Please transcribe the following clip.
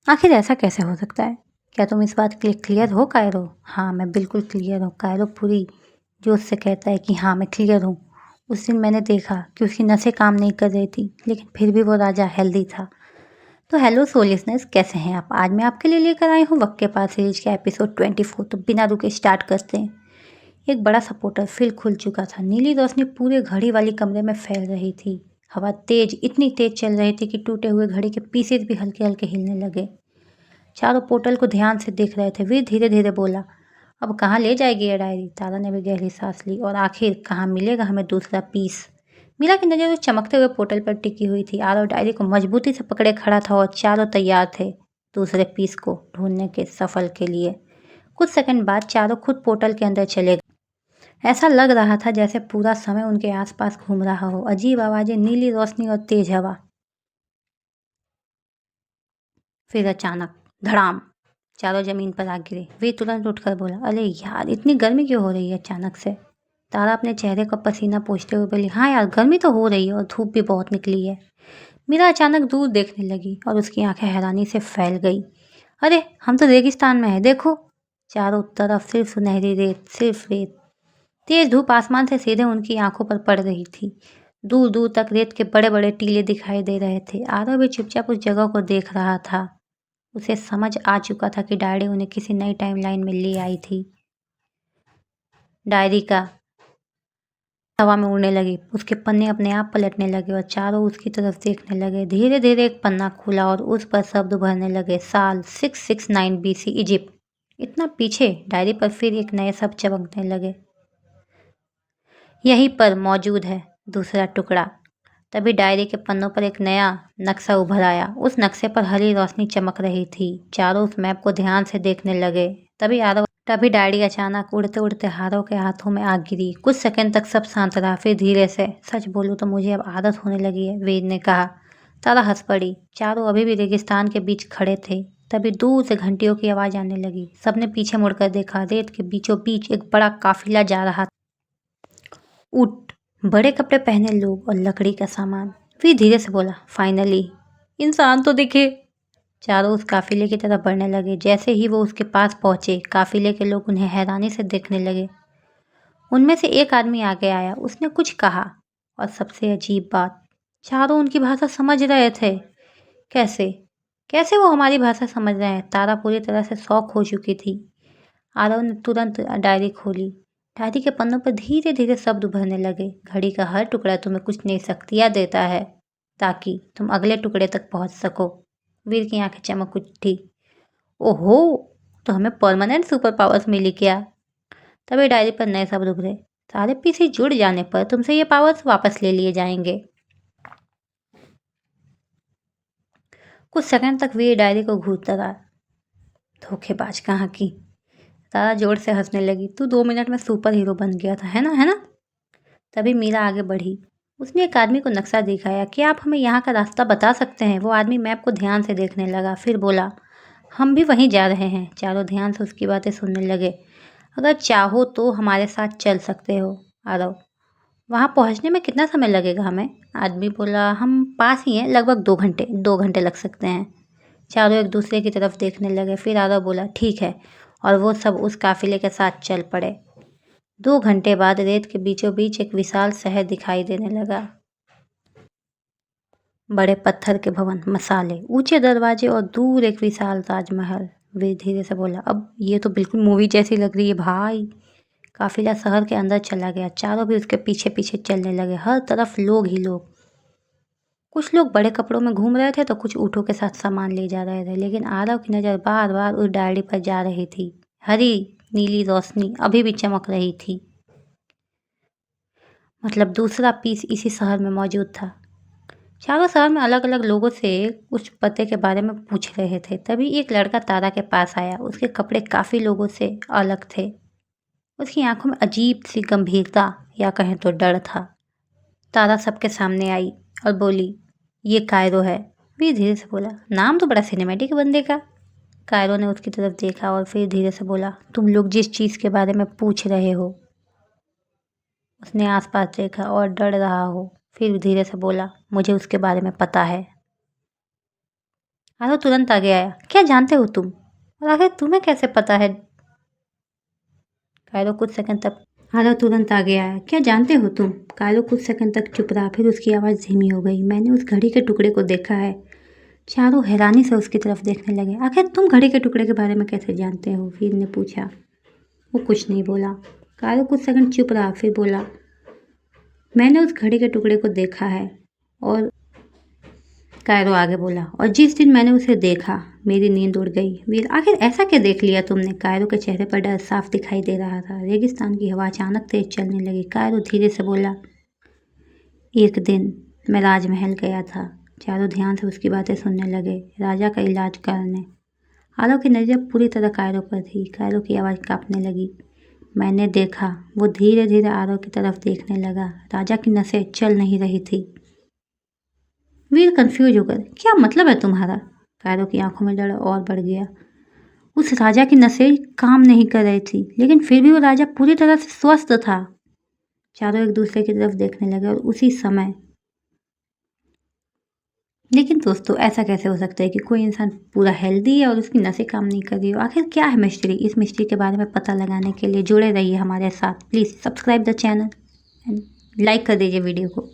आखिर ऐसा कैसे हो सकता है? क्या तुम इस बात के लिए क्लियर हो कायरो? हाँ, मैं बिल्कुल क्लियर हूँ। कायरो पूरी जोश से कहता है कि हाँ, मैं क्लियर हूँ। उस दिन मैंने देखा कि उसकी नसें काम नहीं कर रही थी, लेकिन फिर भी वो राजा हेल्दी था। तो हेलो सोल लिसनर्स, कैसे हैं आप? आज मैं आपके लिए लेकर आई हूँ वक्त के पास सीरीज के एपिसोड 24। तो बिना रुके स्टार्ट करते हैं। एक बड़ा सपोर्टर फिल खुल चुका था। नीली रोशनी पूरे घड़ी वाली कमरे में फैल रही थी। हवा तेज, इतनी तेज चल रही थी कि टूटे हुए घड़ी के पीसेज भी हल्के हल्के हिलने लगे। चारों पोर्टल को ध्यान से देख रहे थे। वीर धीरे धीरे बोला, अब कहाँ ले जाएगी ये डायरी? तारा ने भी गहरी सांस ली। और आखिर कहाँ मिलेगा हमें दूसरा पीस? मीरा की नज़र उस चमकते हुए पोर्टल पर टिकी हुई थी। आरव डायरी को मजबूती से पकड़े खड़ा था और चारों तैयार थे दूसरे पीस को ढूंढने के सफल के लिए। कुछ सेकंड बाद चारों खुद पोर्टल के अंदर चले गए। ऐसा लग रहा था जैसे पूरा समय उनके आसपास घूम रहा हो। अजीब आवाजें, नीली रोशनी और तेज हवा। फिर अचानक धड़ाम, चारों जमीन पर आ गिरे। वे तुरंत उठकर बोला, अरे यार, इतनी गर्मी क्यों हो रही है अचानक से? तारा अपने चेहरे का पसीना पोंछते हुए बोली, हाँ यार, गर्मी तो हो रही है और धूप भी बहुत निकली है। मीरा अचानक दूर देखने लगी और उसकी आंखें हैरानी से फैल गई। अरे, हम तो रेगिस्तान में है, देखो। चारों तरफ सिर्फ सुनहरी रेत, सिर्फ रेत। तेज धूप आसमान से सीधे उनकी आंखों पर पड़ रही थी। दूर दूर तक रेत के बड़े बड़े टीले दिखाई दे रहे थे। आरव भी चुपचाप उस जगह को देख रहा था। उसे समझ आ चुका था कि डायरी उन्हें किसी नई टाइमलाइन में ले आई थी। डायरी का हवा में उड़ने लगी। उसके पन्ने अपने आप पलटने लगे और चारों उसकी तरफ देखने लगे। धीरे धीरे एक पन्ना खुला और उस पर शब्द उभरने लगे। साल 669 बीसी, इजिप्ट। इतना पीछे? डायरी पर फिर एक नए शब्द चमकने लगे। यहीं पर मौजूद है दूसरा टुकड़ा। तभी डायरी के पन्नों पर एक नया नक्शा उभर आया। उस नक्शे पर हरी रोशनी चमक रही थी। चारों उस मैप को ध्यान से देखने लगे। तभी डायरी अचानक उड़ते उड़ते हारों के हाथों में आ गिरी। कुछ सेकंड तक सब शांत रहा। फिर धीरे से, सच बोलूं तो मुझे अब आदत होने लगी है, वेद ने कहा। तारा हंस पड़ी। चारों अभी भी रेगिस्तान के बीच खड़े थे। तभी दूर से घंटियों की आवाज आने लगी। सबने पीछे मुड़कर देखा। रेत के बीचों बीच एक बड़ा काफिला जा रहा था। ऊंट, बड़े कपड़े पहने लोग और लकड़ी का सामान। फिर धीरे से बोला, फाइनली इंसान तो दिखे। चारों उस काफिले की तरफ बढ़ने लगे। जैसे ही वो उसके पास पहुंचे, काफिले के लोग उन्हें हैरानी से देखने लगे। उनमें से एक आदमी आगे आया। उसने कुछ कहा और सबसे अजीब बात, चारों उनकी भाषा समझ रहे थे। कैसे? कैसे वो हमारी भाषा समझ रहे हैं? तारा पूरी तरह से शॉक हो चुकी थी। आरव ने तुरंत डायरी खोली। डायरी के पन्नों पर धीरे धीरे शब्द उभरने लगे। घड़ी का हर टुकड़ा तुम्हें कुछ नई शक्तियाँ देता है ताकि तुम अगले टुकड़े तक पहुंच सको। वीर की आंखें चमक उठी। ओहो, तो हमें परमानेंट सुपर पावर्स मिली क्या? तभी डायरी पर नए शब्द उभरे। सारे पीसी जुड़ जाने पर तुमसे ये पावर्स वापस ले लिए जाएंगे। कुछ सेकंड तक वीर डायरी को घूरता रहा। धोखेबाज कहाँ की। तारा जोर से हंसने लगी। तू 2 मिनट में सुपर हीरो बन गया था, है ना, है ना? तभी मीरा आगे बढ़ी। उसने एक आदमी को नक्शा दिखाया। क्या आप हमें यहाँ का रास्ता बता सकते हैं? वो आदमी मैप को ध्यान से देखने लगा। फिर बोला, हम भी वहीं जा रहे हैं। चारों ध्यान से उसकी बातें सुनने लगे। अगर चाहो तो हमारे साथ चल सकते हो आरव। वहाँ पहुँचने में कितना समय लगेगा हमें? आदमी बोला, हम पास ही हैं, लगभग 2 घंटे, 2 घंटे लग सकते हैं। चारों एक दूसरे की तरफ देखने लगे। फिर आरव बोला, ठीक है। और वो सब उस काफिले के साथ चल पड़े। 2 घंटे बाद रेत के बीचों बीच एक विशाल शहर दिखाई देने लगा। बड़े पत्थर के भवन, मसाले, ऊंचे दरवाजे और दूर एक विशाल ताजमहल। वे धीरे से बोला, अब ये तो बिल्कुल मूवी जैसी लग रही है भाई। काफिला शहर के अंदर चला गया। चारों भी उसके पीछे पीछे चलने लगे। हर तरफ लोग ही लोग। कुछ लोग बड़े कपड़ों में घूम रहे थे तो कुछ ऊँटों के साथ सामान ले जा रहे थे। लेकिन आरव की नज़र बार बार उस डायरी पर जा रही थी। हरी नीली रोशनी अभी भी चमक रही थी। मतलब दूसरा पीस इसी शहर में मौजूद था। चारों शहर में अलग अलग लोगों से कुछ पते के बारे में पूछ रहे थे। तभी एक लड़का तारा के पास आया। उसके कपड़े काफ़ी लोगों से अलग थे। उसकी आंखों में अजीब सी गंभीरता या कहें तो डर था। तारा सबके सामने आई और बोली, ये कायरो है। वे धीरे से बोला, नाम तो बड़ा सिनेमैटिक बंदे का। कायरो ने उसकी तरफ देखा और फिर धीरे से बोला, तुम लोग जिस चीज़ के बारे में पूछ रहे हो। उसने आसपास देखा और डर रहा हो। फिर धीरे से बोला, मुझे उसके बारे में पता है। आरव तुरंत आगे आया। क्या जानते हो तुम? और आखिर तुम्हें कैसे पता है? कायरो कुछ सेकंड तक आरव तुरंत आगे आया। क्या जानते हो तुम? कायरो कुछ सेकंड तक चुप रहा, फिर उसकी आवाज़ धीमी हो गई। मैंने उस घड़ी के टुकड़े को देखा है। चारों हैरानी से उसकी तरफ देखने लगे। आखिर तुम घड़ी के टुकड़े के बारे में कैसे जानते हो? वीर ने पूछा। वो कुछ नहीं बोला। कायरो कुछ सेकंड चुप रहा, फिर बोला, मैंने उस घड़ी के टुकड़े को देखा है। और कायरो आगे बोला, और जिस दिन मैंने उसे देखा मेरी नींद उड़ गई। वीर, आखिर ऐसा क्या देख लिया तुमने? कायरो के चेहरे पर डर साफ दिखाई दे रहा था। रेगिस्तान की हवा अचानक तेज चलने लगी। कायरो धीरे से बोला, एक दिन मैं राजमहल गया था। चारों ध्यान से उसकी बातें सुनने लगे। राजा का इलाज करने। आरव की नज़र पूरी तरह कायरो पर थी। कायरो की आवाज़ कांपने लगी। मैंने देखा। वो धीरे धीरे आरव की तरफ देखने लगा। राजा की नसें चल नहीं रही थी। वीर कंफ्यूज होकर, क्या मतलब है तुम्हारा? कायरो की आंखों में डर और बढ़ गया। उस राजा की नसें काम नहीं कर रही थी, लेकिन फिर भी वो राजा पूरी तरह से स्वस्थ था। चारों एक दूसरे की तरफ देखने लगे और उसी समय, लेकिन दोस्तों ऐसा कैसे हो सकता है कि कोई इंसान पूरा हेल्दी है और उसकी नसें काम नहीं कर रही हो? आखिर क्या है मिस्ट्री? इस मिस्ट्री के बारे में पता लगाने के लिए जुड़े रहिए हमारे साथ। Please subscribe the channel and like कर दीजिए वीडियो को।